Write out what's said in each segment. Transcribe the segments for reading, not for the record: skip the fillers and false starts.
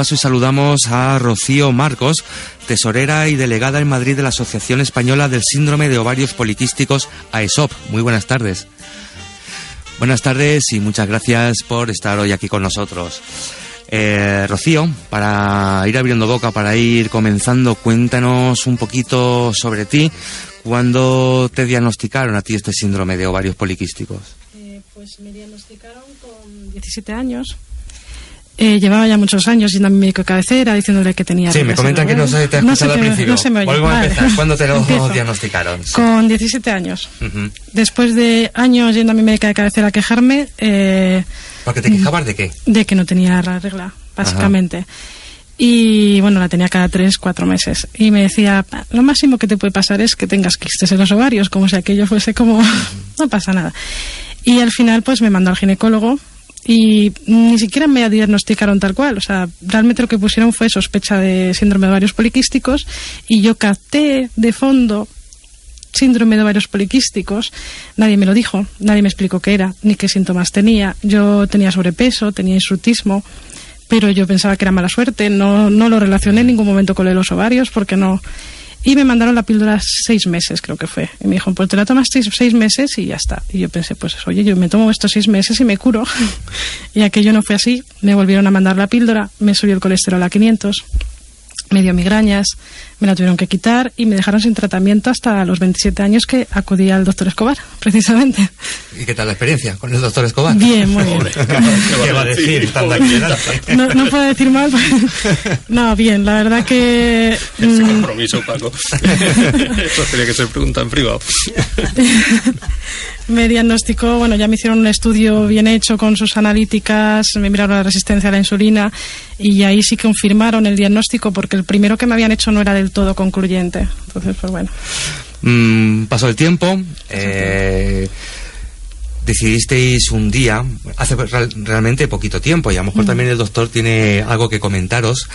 paso y saludamos a Rocío Marcos, tesorera y delegada en Madrid de la Asociación Española del Síndrome de Ovarios Poliquísticos, AESOP. Muy buenas tardes. Buenas tardes y muchas gracias por estar hoy aquí con nosotros. Rocío, para ir abriendo boca, para ir comenzando, cuéntanos un poquito sobre ti. ¿Cuándo te diagnosticaron a ti este síndrome de ovarios poliquísticos? Pues me diagnosticaron con 17 años. Llevaba ya muchos años yendo a mi médico de cabecera diciéndole que tenía... Sí, me comentan que no se te ha escuchado al principio. No se me oye. Vuelvo a empezar. ¿Cuándo te lo diagnosticaron? Sí. Con 17 años. Después de años yendo a mi médica de cabecera a quejarme... ¿Por qué te quejabas de qué? De que no tenía la regla, básicamente. Ajá. Y bueno, la tenía cada 3-4 meses. Y me decía, lo máximo que te puede pasar es que tengas quistes en los ovarios, como si aquello fuese como... no pasa nada. Y al final pues me mandó al ginecólogo y ni siquiera me diagnosticaron tal cual. O sea, realmente lo que pusieron fue sospecha de síndrome de ovarios poliquísticos y yo capté de fondo síndrome de ovarios poliquísticos. Nadie me lo dijo, nadie me explicó qué era, ni qué síntomas tenía. Yo tenía sobrepeso, tenía hirsutismo, pero yo pensaba que era mala suerte, no lo relacioné en ningún momento con los ovarios, porque no... Y me mandaron la píldora 6 meses, creo que fue. Y me dijo, pues te la tomas 6 meses y ya está. Y yo pensé, pues oye, yo me tomo estos 6 meses y me curo. Y aquello no fue así. Me volvieron a mandar la píldora, me subió el colesterol a 500, me dio migrañas, me la tuvieron que quitar y me dejaron sin tratamiento hasta los 27 años que acudí al doctor Escobar, precisamente. ¿Y qué tal la experiencia con el doctor Escobar? Bien, muy bien. ¿Qué va a decir? No puedo decir mal. No, bien, la verdad que... Ese compromiso, Paco. Eso tenía que ser pregunta en privado. Me diagnosticó, bueno, ya me hicieron un estudio bien hecho con sus analíticas, me miraron la resistencia a la insulina y ahí sí confirmaron el diagnóstico porque el primero que me habían hecho no era del todo concluyente. Entonces, pues bueno. Pasó el tiempo, decidisteis un día, hace realmente poquito tiempo, y a lo mejor también el doctor tiene algo que comentaros,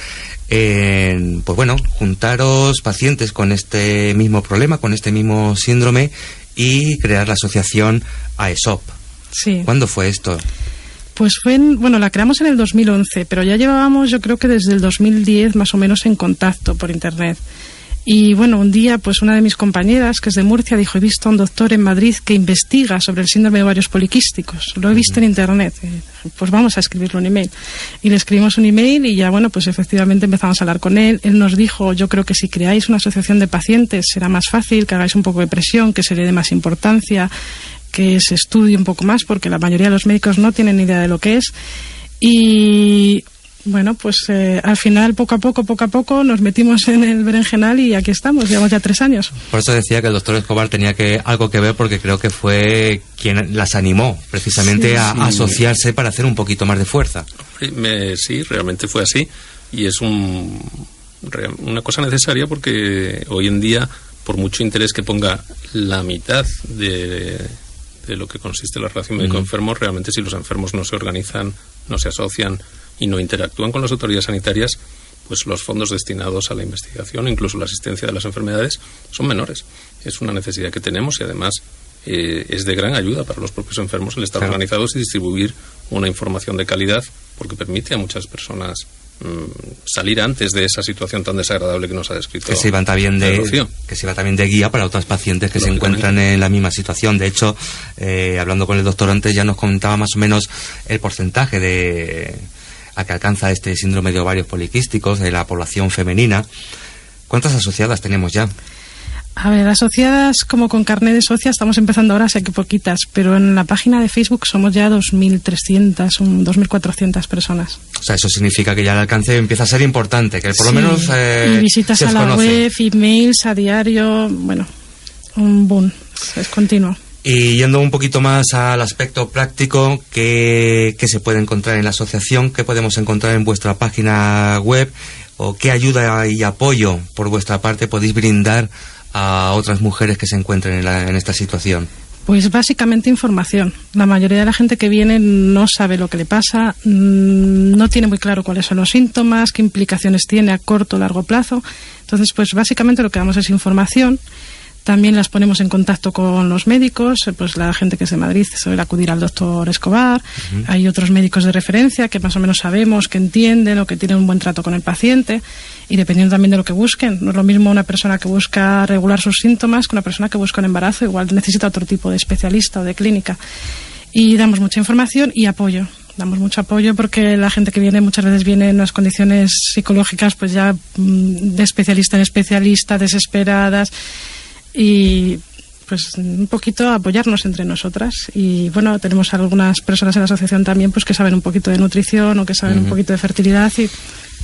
pues bueno, juntaros pacientes con este mismo problema, con este mismo síndrome, y crear la asociación AESOP. Sí. ¿Cuándo fue esto? Pues la creamos en el 2011, pero ya llevábamos, yo creo que desde el 2010 más o menos en contacto por internet. Y bueno, un día pues una de mis compañeras, que es de Murcia, dijo, he visto a un doctor en Madrid que investiga sobre el síndrome de ovarios poliquísticos. Lo he visto en internet. Pues vamos a escribirle un email. Y le escribimos un email y ya bueno, pues efectivamente empezamos a hablar con él. Él nos dijo, yo creo que si creáis una asociación de pacientes será más fácil, que hagáis un poco de presión, que se le dé más importancia, que se estudie un poco más, porque la mayoría de los médicos no tienen ni idea de lo que es. Y bueno, pues al final, poco a poco, nos metimos en el berenjenal y aquí estamos, llevamos ya 3 años. Por eso decía que el doctor Escobar tenía algo que ver, porque creo que fue quien las animó precisamente a asociarse para hacer un poquito más de fuerza. Sí, realmente fue así, y es una cosa necesaria, porque hoy en día, por mucho interés que ponga la mitad de lo que consiste la relación médico-enfermo, realmente si los enfermos no se organizan, no se asocian y no interactúan con las autoridades sanitarias, pues los fondos destinados a la investigación, incluso la asistencia de las enfermedades, son menores. Es una necesidad que tenemos y además es de gran ayuda para los propios enfermos el estar organizados y distribuir una información de calidad, porque permite a muchas personas salir antes de esa situación tan desagradable que nos ha descrito. Que sirva también de guía para otras pacientes que se encuentran en la misma situación. De hecho, hablando con el doctor antes, ya nos comentaba más o menos el porcentaje a que alcanza este síndrome de ovarios poliquísticos de la población femenina. ¿Cuántas asociadas tenemos ya? A ver, asociadas como con carné de socia estamos empezando ahora, sé que poquitas, pero en la página de Facebook somos ya 2.300, 2.400 personas. O sea, eso significa que ya el alcance empieza a ser importante, que por lo menos y visitas a la web, emails a diario, bueno, un boom, es continuo. Y yendo un poquito más al aspecto práctico, ¿qué se puede encontrar en la asociación? ¿Qué podemos encontrar en vuestra página web? ¿O qué ayuda y apoyo por vuestra parte podéis brindar a otras mujeres que se encuentren en esta situación? Pues básicamente información. La mayoría de la gente que viene no sabe lo que le pasa, no tiene muy claro cuáles son los síntomas, qué implicaciones tiene a corto o largo plazo. Entonces, pues básicamente lo que damos es información. También las ponemos en contacto con los médicos, pues la gente que es de Madrid suele acudir al doctor Escobar. Hay otros médicos de referencia que más o menos sabemos, que entienden o que tienen un buen trato con el paciente, y dependiendo también de lo que busquen. No es lo mismo una persona que busca regular sus síntomas que una persona que busca un embarazo, igual necesita otro tipo de especialista o de clínica. Y damos mucha información y apoyo. Damos mucho apoyo porque la gente que viene muchas veces viene en unas condiciones psicológicas pues ya de especialista en especialista, desesperadas, y pues un poquito apoyarnos entre nosotras. Y bueno, tenemos algunas personas en la asociación también pues que saben un poquito de nutrición o que saben un poquito de fertilidad, y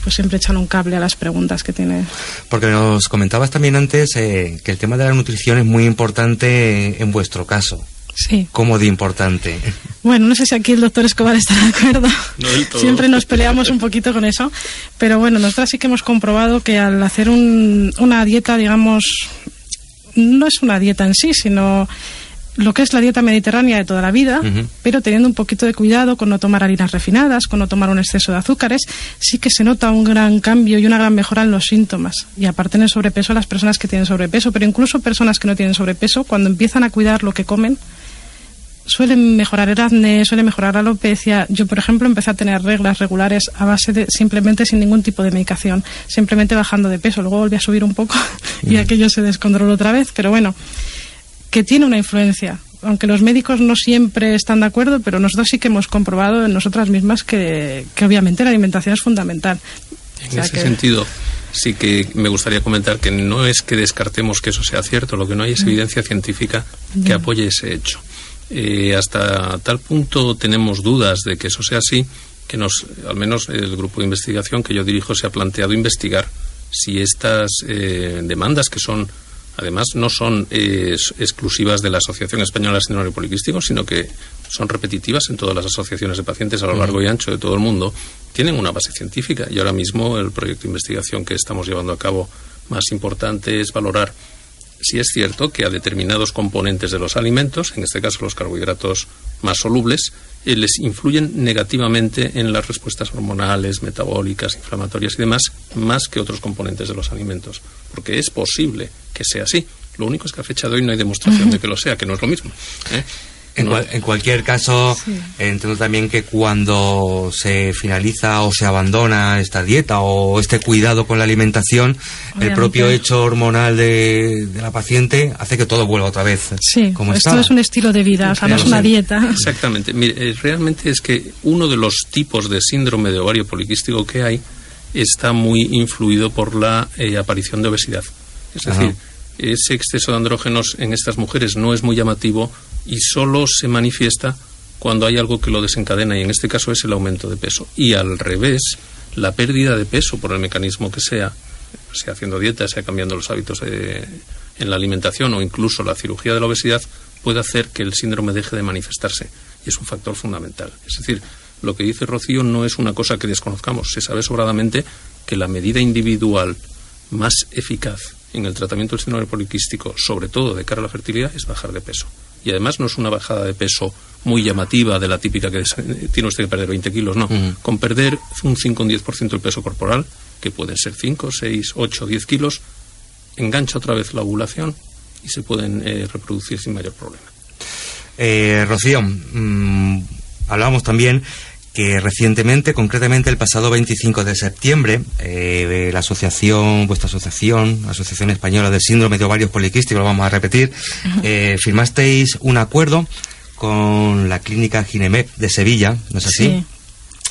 pues siempre echan un cable a las preguntas que tiene. Porque nos comentabas también antes que el tema de la nutrición es muy importante en vuestro caso. Sí. ¿Cómo de importante? Bueno, no sé si aquí el doctor Escobar está de acuerdo. No, siempre nos peleamos un poquito con eso. Pero bueno, nosotras sí que hemos comprobado que al hacer una dieta, digamos, no es una dieta en sí, sino lo que es la dieta mediterránea de toda la vida, pero teniendo un poquito de cuidado con no tomar harinas refinadas, con no tomar un exceso de azúcares, sí que se nota un gran cambio y una gran mejora en los síntomas. Y aparte en el sobrepeso, las personas que tienen sobrepeso, pero incluso personas que no tienen sobrepeso, cuando empiezan a cuidar lo que comen, suelen mejorar el acné, suele mejorar la alopecia. Yo, por ejemplo, empecé a tener reglas regulares a base de simplemente sin ningún tipo de medicación, simplemente bajando de peso. Luego volví a subir un poco y aquello se descontroló otra vez, pero bueno, que tiene una influencia. Aunque los médicos no siempre están de acuerdo, pero nosotros sí que hemos comprobado en nosotras mismas que obviamente la alimentación es fundamental. En ese sentido, sí que me gustaría comentar que no es que descartemos que eso sea cierto, lo que no hay es evidencia científica que apoye ese hecho. Hasta tal punto tenemos dudas de que eso sea así, que al menos el grupo de investigación que yo dirijo se ha planteado investigar si estas demandas, que son, además, no son exclusivas de la Asociación Española de Síndrome Poliquístico, sino que son repetitivas en todas las asociaciones de pacientes a lo largo y ancho de todo el mundo, tienen una base científica. Y ahora mismo el proyecto de investigación que estamos llevando a cabo más importante es valorar si es cierto que a determinados componentes de los alimentos, en este caso los carbohidratos más solubles, les influyen negativamente en las respuestas hormonales, metabólicas, inflamatorias y demás, más que otros componentes de los alimentos. Porque es posible que sea así. Lo único es que a fecha de hoy no hay demostración de que lo sea, que no es lo mismo. En cualquier caso, entiendo también que cuando se finaliza o se abandona esta dieta o este cuidado con la alimentación, obviamente, el propio hecho hormonal de la paciente hace que todo vuelva otra vez como esto estaba. Es un estilo de vida, o sea, no es una dieta. Exactamente. Mire, realmente es que uno de los tipos de síndrome de ovario poliquístico que hay está muy influido por la aparición de obesidad. Es decir, ese exceso de andrógenos en estas mujeres no es muy llamativo y solo se manifiesta cuando hay algo que lo desencadena, y en este caso es el aumento de peso. Y al revés, la pérdida de peso, por el mecanismo que sea haciendo dieta, sea cambiando los hábitos en la alimentación o incluso la cirugía de la obesidad, puede hacer que el síndrome deje de manifestarse, y es un factor fundamental. Es decir, lo que dice Rocío no es una cosa que desconozcamos. Se sabe sobradamente que la medida individual más eficaz en el tratamiento del síndrome poliquístico, sobre todo de cara a la fertilidad, es bajar de peso. Y además no es una bajada de peso muy llamativa, de la típica que tiene usted que perder 20 kilos, no. Con perder un 5 o un 10% del peso corporal, que pueden ser 5, 6, 8, 10 kilos, engancha otra vez la ovulación y se pueden reproducir sin mayor problema. Rocío, hablábamos también que recientemente, concretamente el pasado 25 de septiembre, la asociación, vuestra asociación, Asociación Española del Síndrome de Ovarios Poliquísticos, lo vamos a repetir, firmasteis un acuerdo con la clínica Ginemed de Sevilla, ¿no es así?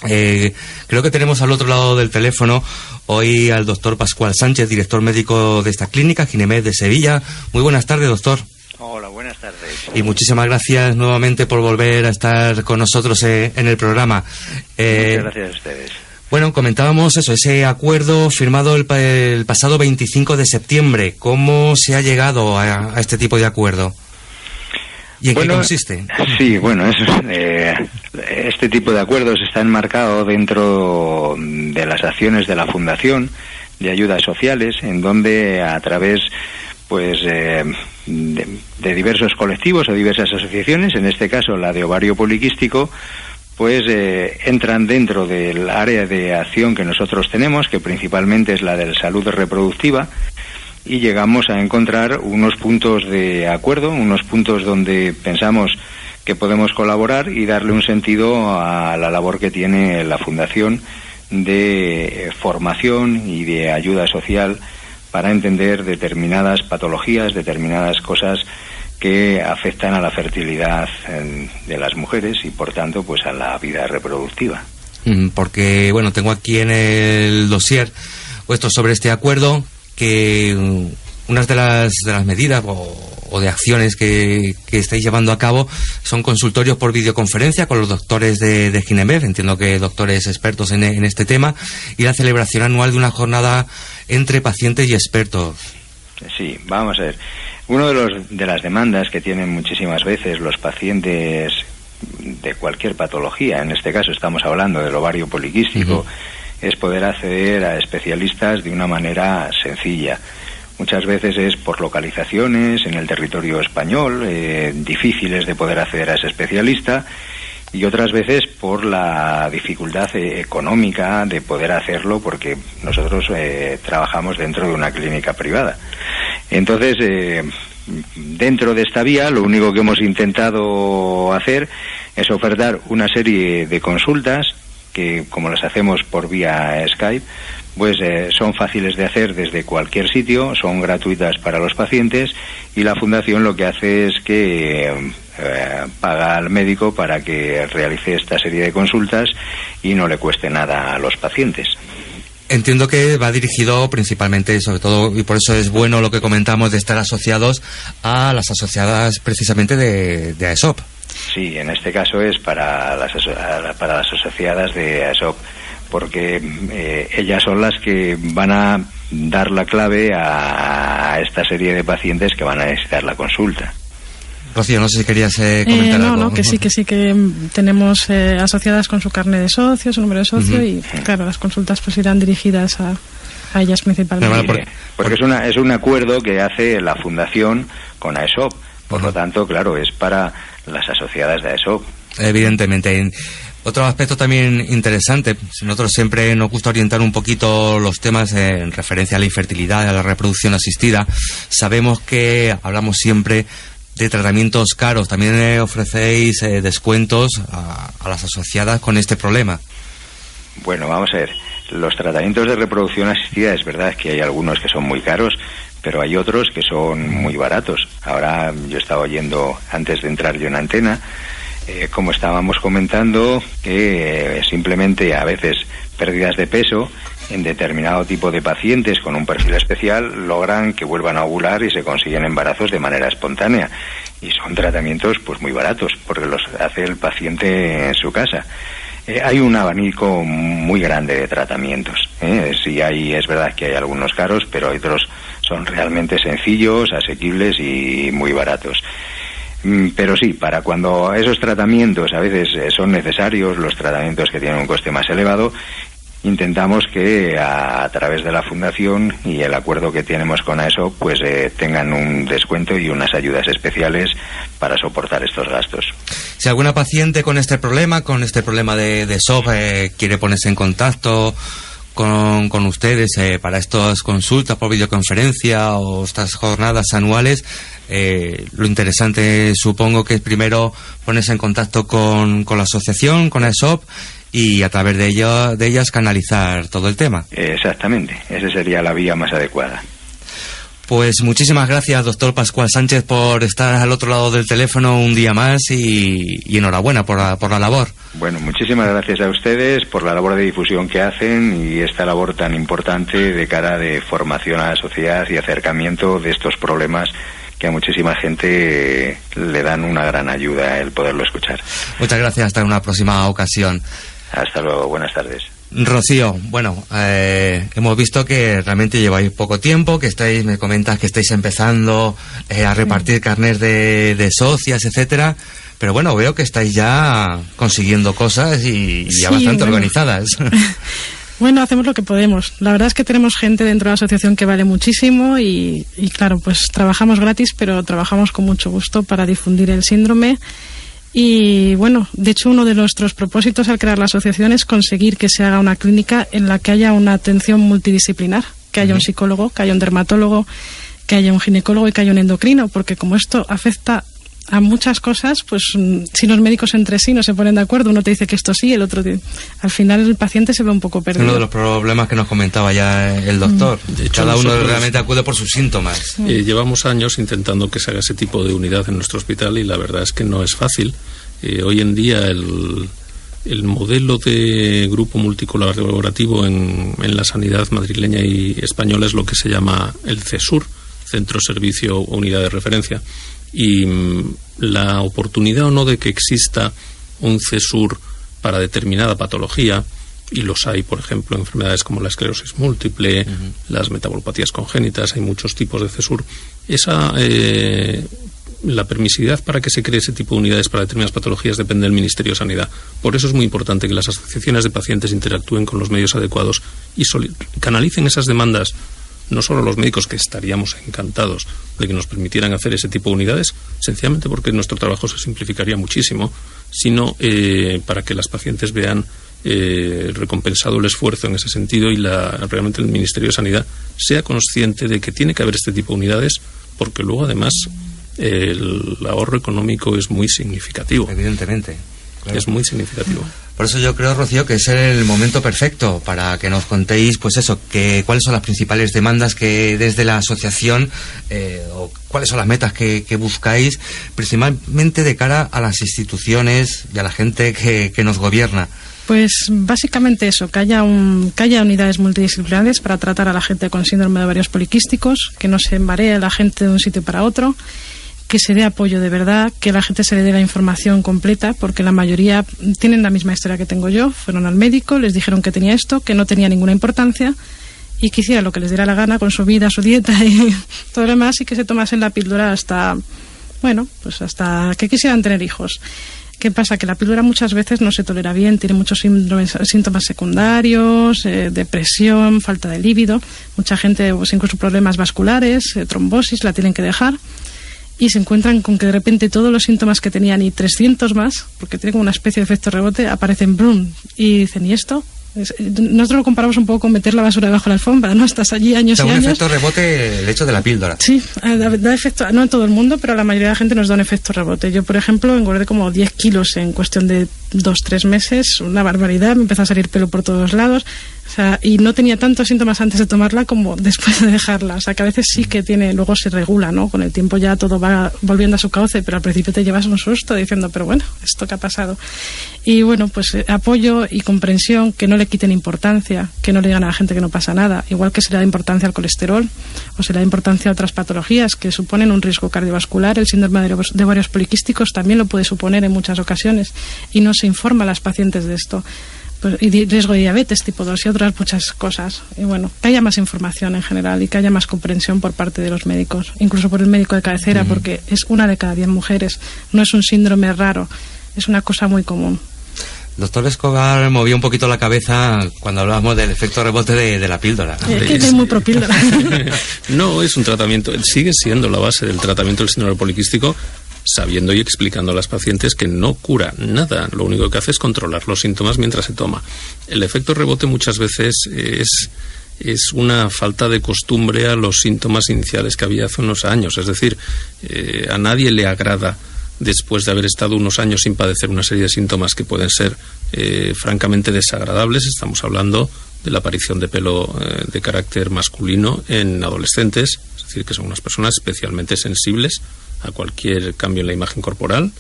Sí. Creo que tenemos al otro lado del teléfono hoy al doctor Pascual Sánchez, director médico de esta clínica, Ginemed de Sevilla. Muy buenas tardes, doctor. Hola, buenas tardes. Y muchísimas gracias nuevamente por volver a estar con nosotros en el programa. Muchas gracias a ustedes. Bueno, comentábamos eso, ese acuerdo firmado el pasado 25 de septiembre. ¿Cómo se ha llegado a este tipo de acuerdo? ¿Y en qué consiste? Sí, bueno, este tipo de acuerdos está enmarcado dentro de las acciones de la Fundación de Ayudas Sociales, en donde a través de diversos colectivos o diversas asociaciones, en este caso la de ovario poliquístico, entran dentro del área de acción que nosotros tenemos, que principalmente es la de salud reproductiva, y llegamos a encontrar unos puntos de acuerdo, unos puntos donde pensamos que podemos colaborar y darle un sentido a la labor que tiene la Fundación de formación y de ayuda social para entender determinadas patologías, determinadas cosas que afectan a la fertilidad de las mujeres y por tanto pues a la vida reproductiva. Porque bueno, tengo aquí en el dossier puesto sobre este acuerdo que unas de las medidas o de acciones que estáis llevando a cabo son consultorios por videoconferencia con los doctores de Ginebra, entiendo que doctores expertos en este tema, y la celebración anual de una jornada entre pacientes y expertos. Sí, vamos a ver. Uno de las demandas que tienen muchísimas veces los pacientes de cualquier patología, en este caso estamos hablando del ovario poliquístico, es poder acceder a especialistas de una manera sencilla. Muchas veces es por localizaciones en el territorio español, difíciles de poder acceder a ese especialista, y otras veces por la dificultad económica de poder hacerlo, porque nosotros trabajamos dentro de una clínica privada. Entonces, dentro de esta vía, lo único que hemos intentado hacer es ofertar una serie de consultas que, como las hacemos por vía Skype, pues son fáciles de hacer desde cualquier sitio, son gratuitas para los pacientes, y la Fundación lo que hace es que paga al médico para que realice esta serie de consultas y no le cueste nada a los pacientes. Entiendo que va dirigido principalmente, sobre todo, y por eso es bueno lo que comentamos de estar asociados a las asociadas precisamente de AESOP. Sí, en este caso es para las asociadas de AESOP, porque ellas son las que van a dar la clave a esta serie de pacientes que van a necesitar la consulta. Rocío, no sé si querías comentar algo. No, que sí que tenemos asociadas con su carnet de socio, su número de socio, y claro, las consultas pues irán dirigidas a ellas principalmente. Porque es un acuerdo que hace la Fundación con AESOP, por lo tanto, claro, es para las asociadas de AESOP. Evidentemente. Otro aspecto también interesante, nosotros siempre nos gusta orientar un poquito los temas en referencia a la infertilidad, a la reproducción asistida. Sabemos que hablamos siempre de tratamientos caros, también ofrecéis descuentos a las asociadas con este problema. Bueno, vamos a ver, los tratamientos de reproducción asistida es verdad que hay algunos que son muy caros, pero hay otros que son muy baratos. Ahora yo estaba oyendo, antes de entrar yo en antena, como estábamos comentando, que simplemente a veces pérdidas de peso en determinado tipo de pacientes con un perfil especial logran que vuelvan a ovular y se consiguen embarazos de manera espontánea, y son tratamientos pues muy baratos porque los hace el paciente en su casa. Hay un abanico muy grande de tratamientos, sí es verdad que hay algunos caros, pero otros son realmente sencillos, asequibles y muy baratos. Pero sí, para cuando esos tratamientos a veces son necesarios, los tratamientos que tienen un coste más elevado, intentamos que a través de la Fundación y el acuerdo que tenemos con AESOP, pues tengan un descuento y unas ayudas especiales para soportar estos gastos. Si alguna paciente con este problema de SOP quiere ponerse en contacto con ustedes para estas consultas por videoconferencia o estas jornadas anuales, lo interesante supongo que es primero ponerse en contacto con la asociación, con AESOP, y a través de ellas canalizar todo el tema. Exactamente, esa sería la vía más adecuada. Pues muchísimas gracias, doctor Pascual Sánchez, por estar al otro lado del teléfono un día más, y enhorabuena por la labor. Bueno, muchísimas gracias a ustedes por la labor de difusión que hacen y esta labor tan importante de cara de formación a la sociedad y acercamiento de estos problemas que a muchísima gente le dan una gran ayuda el poderlo escuchar. Muchas gracias, hasta una próxima ocasión. Hasta luego, buenas tardes. Rocío, bueno, hemos visto que realmente lleváis poco tiempo, que me comentas que estáis empezando a repartir carnets de socias, etcétera, pero bueno, veo que estáis ya consiguiendo cosas y ya bastante organizadas. Bueno, hacemos lo que podemos. La verdad es que tenemos gente dentro de la asociación que vale muchísimo y claro, pues trabajamos gratis, pero trabajamos con mucho gusto para difundir el síndrome. Y bueno, de hecho uno de nuestros propósitos al crear la asociación es conseguir que se haga una clínica en la que haya una atención multidisciplinar, que haya un psicólogo, que haya un dermatólogo, que haya un ginecólogo y que haya un endocrino, porque como esto afecta a muchas cosas, pues si los médicos entre sí no se ponen de acuerdo, uno te dice que esto sí, el otro al final el paciente se ve un poco perdido. Uno de los problemas que nos comentaba ya el doctor. De hecho, cada uno realmente acude por sus síntomas. Llevamos años intentando que se haga ese tipo de unidad en nuestro hospital y la verdad es que no es fácil. Hoy en día el modelo de grupo multicolaborativo en la sanidad madrileña y española es lo que se llama el CESUR, Centro Servicio o Unidad de Referencia. Y la oportunidad o no de que exista un CESUR para determinada patología, y los hay, por ejemplo, enfermedades como la esclerosis múltiple, las metabolopatías congénitas, hay muchos tipos de CESUR, la permisividad para que se cree ese tipo de unidades para determinadas patologías depende del Ministerio de Sanidad. Por eso es muy importante que las asociaciones de pacientes interactúen con los medios adecuados y canalicen esas demandas. No solo los médicos, que estaríamos encantados de que nos permitieran hacer ese tipo de unidades, sencillamente porque nuestro trabajo se simplificaría muchísimo, sino para que las pacientes vean recompensado el esfuerzo en ese sentido y realmente el Ministerio de Sanidad sea consciente de que tiene que haber este tipo de unidades, porque luego además el ahorro económico es muy significativo. Evidentemente. Claro. Es muy significativo. Por eso yo creo, Rocío, que es el momento perfecto para que nos contéis, pues eso, cuáles son las principales demandas que desde la asociación, o cuáles son las metas que buscáis, principalmente de cara a las instituciones y a la gente que nos gobierna. Pues básicamente eso, que haya unidades multidisciplinares para tratar a la gente con síndrome de ovarios poliquísticos, que no se embaree la gente de un sitio para otro, que se dé apoyo de verdad, que la gente se le dé la información completa, porque la mayoría tienen la misma historia que tengo yo, fueron al médico, les dijeron que tenía esto, que no tenía ninguna importancia y que hiciera lo que les diera la gana con su vida, su dieta y todo lo demás, y que se tomasen la píldora hasta hasta que quisieran tener hijos. ¿Qué pasa? Que la píldora muchas veces no se tolera bien, tiene muchos síntomas secundarios, depresión, falta de líbido, mucha gente, pues incluso problemas vasculares, trombosis, la tienen que dejar. Y se encuentran con que de repente todos los síntomas que tenían y 300 más, porque tiene como una especie de efecto rebote, aparecen ¡brum! Y dicen, ¿y esto? Nosotros lo comparamos un poco con meter la basura debajo de la alfombra, ¿no? Estás allí años y años. Da un efecto rebote el hecho de la píldora. Sí, da efecto, no en todo el mundo, pero a la mayoría de la gente nos da un efecto rebote. Yo, por ejemplo, engordé como 10 kilos en cuestión de 2-3 meses, una barbaridad, me empezó a salir pelo por todos lados. O sea, y no tenía tantos síntomas antes de tomarla como después de dejarla. O sea, que a veces sí que luego se regula, ¿no? Con el tiempo ya todo va volviendo a su cauce, pero al principio te llevas un susto diciendo, pero bueno, ¿esto qué ha pasado? Y bueno, pues apoyo y comprensión, que no le quiten importancia, que no le digan a la gente que no pasa nada. Igual que se le da importancia al colesterol o se le da importancia a otras patologías que suponen un riesgo cardiovascular. El síndrome de ovarios poliquísticos también lo puede suponer en muchas ocasiones y no se informa a las pacientes de esto. Y riesgo de diabetes tipo 2 y otras muchas cosas. Y bueno, que haya más información en general y que haya más comprensión por parte de los médicos, incluso por el médico de cabecera, porque es 1 de cada 10 mujeres, no es un síndrome raro, es una cosa muy común. Doctor Escobar movió un poquito la cabeza cuando hablábamos del efecto rebote de la píldora. Es que es muy pro píldora. No, es un tratamiento, sigue siendo la base del tratamiento del síndrome poliquístico, sabiendo y explicando a las pacientes que no cura nada, lo único que hace es controlar los síntomas mientras se toma. El efecto rebote muchas veces es una falta de costumbre a los síntomas iniciales que había hace unos años, es decir, a nadie le agrada, después de haber estado unos años sin padecer una serie de síntomas que pueden ser francamente desagradables. Estamos hablando de la aparición de pelo de carácter masculino en adolescentes, es decir, que son unas personas especialmente sensibles a cualquier cambio en la imagen corporal.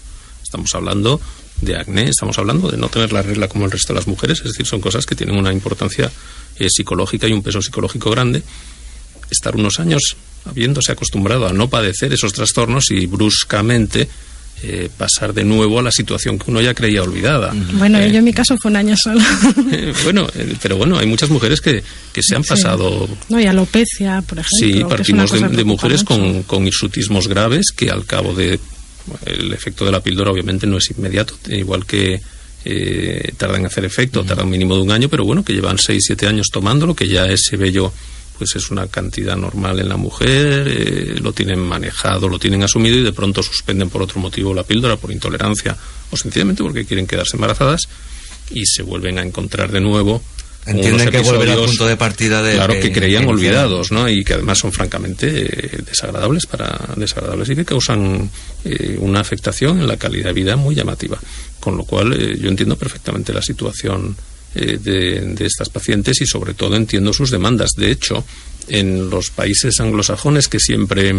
Estamos hablando de acné, estamos hablando de no tener la regla como el resto de las mujeres, es decir, son cosas que tienen una importancia psicológica y un peso psicológico grande. Estar unos años habiéndose acostumbrado a no padecer esos trastornos y bruscamente pasar de nuevo a la situación que uno ya creía olvidada. Bueno, yo en mi caso fue un año solo. Pero bueno, hay muchas mujeres que se han pasado... No, y alopecia, por ejemplo. Sí, partimos de mujeres con hirsutismos graves que al cabo de... El efecto de la píldora obviamente no es inmediato, igual que tarda en hacer efecto, tarda un mínimo de 1 año, pero bueno, que llevan 6-7 años tomándolo, que ya ese vello pues es una cantidad normal en la mujer, lo tienen manejado, lo tienen asumido y de pronto suspenden por otro motivo la píldora, por intolerancia o sencillamente porque quieren quedarse embarazadas y se vuelven a encontrar de nuevo entienden que volver al punto de partida de... Claro, que creían olvidados, ¿no? Y que además son francamente desagradables y que causan una afectación en la calidad de vida muy llamativa. Con lo cual yo entiendo perfectamente la situación de estas pacientes y sobre todo entiendo sus demandas. De hecho, en los países anglosajones, que siempre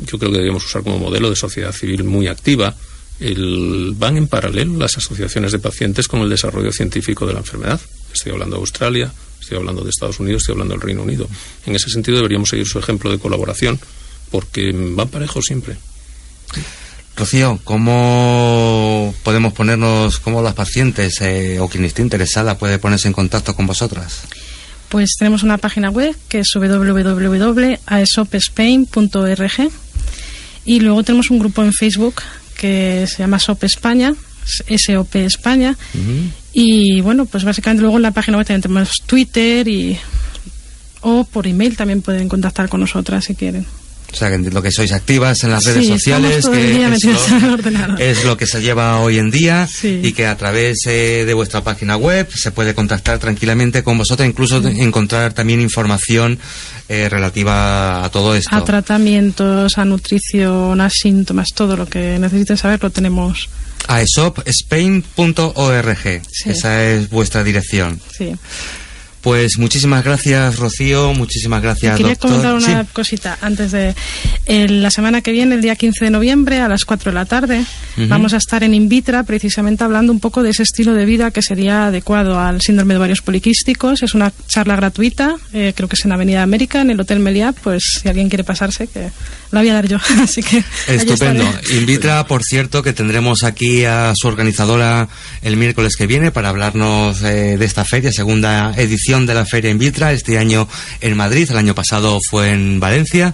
yo creo que debemos usar como modelo de sociedad civil muy activa, van en paralelo las asociaciones de pacientes con el desarrollo científico de la enfermedad. Estoy hablando de Australia, estoy hablando de Estados Unidos, estoy hablando del Reino Unido. En ese sentido deberíamos seguir su ejemplo de colaboración, porque van parejos siempre. Rocío, ¿cómo podemos ponernos, cómo las pacientes o quien esté interesada puede ponerse en contacto con vosotras? Pues tenemos una página web que es www.aesopspain.org y luego tenemos un grupo en Facebook que se llama SOP España, SOP España. Y bueno, pues básicamente luego en la página web también tenemos Twitter o por email también pueden contactar con nosotras si quieren. O sea, que entiendo que sois activas en las redes sociales, que es lo que se lleva hoy en día, y que a través de vuestra página web se puede contactar tranquilamente con vosotros, incluso encontrar también información relativa a todo esto. A tratamientos, a nutrición, a síntomas, todo lo que necesiten saber lo tenemos. aesopspain.org, esa es vuestra dirección. Sí. Pues muchísimas gracias, Rocío, muchísimas gracias, Quería doctor. comentar una cosita antes de... la semana que viene, el día 15 de noviembre, a las 4 de la tarde, vamos a estar en Invitra, precisamente hablando un poco de ese estilo de vida que sería adecuado al síndrome de ovarios poliquísticos. Es una charla gratuita, creo que es en Avenida América, en el Hotel Meliá, pues si alguien quiere pasarse, que la voy a dar yo, así que... Estupendo. Invitra, por cierto, que tendremos aquí a su organizadora el miércoles que viene para hablarnos de esta feria, segunda edición de la Feria Invitra, este año en Madrid, el año pasado fue en Valencia.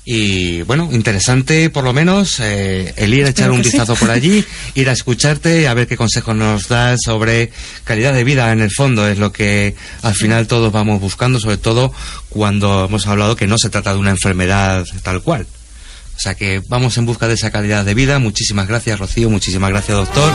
Y bueno, interesante por lo menos el ir a echar un vistazo por allí, ir a escucharte y a ver qué consejos nos das sobre calidad de vida. En el fondo es lo que al final todos vamos buscando, sobre todo cuando hemos hablado que no se trata de una enfermedad tal cual. O sea que vamos en busca de esa calidad de vida. Muchísimas gracias, Rocío, muchísimas gracias, doctor.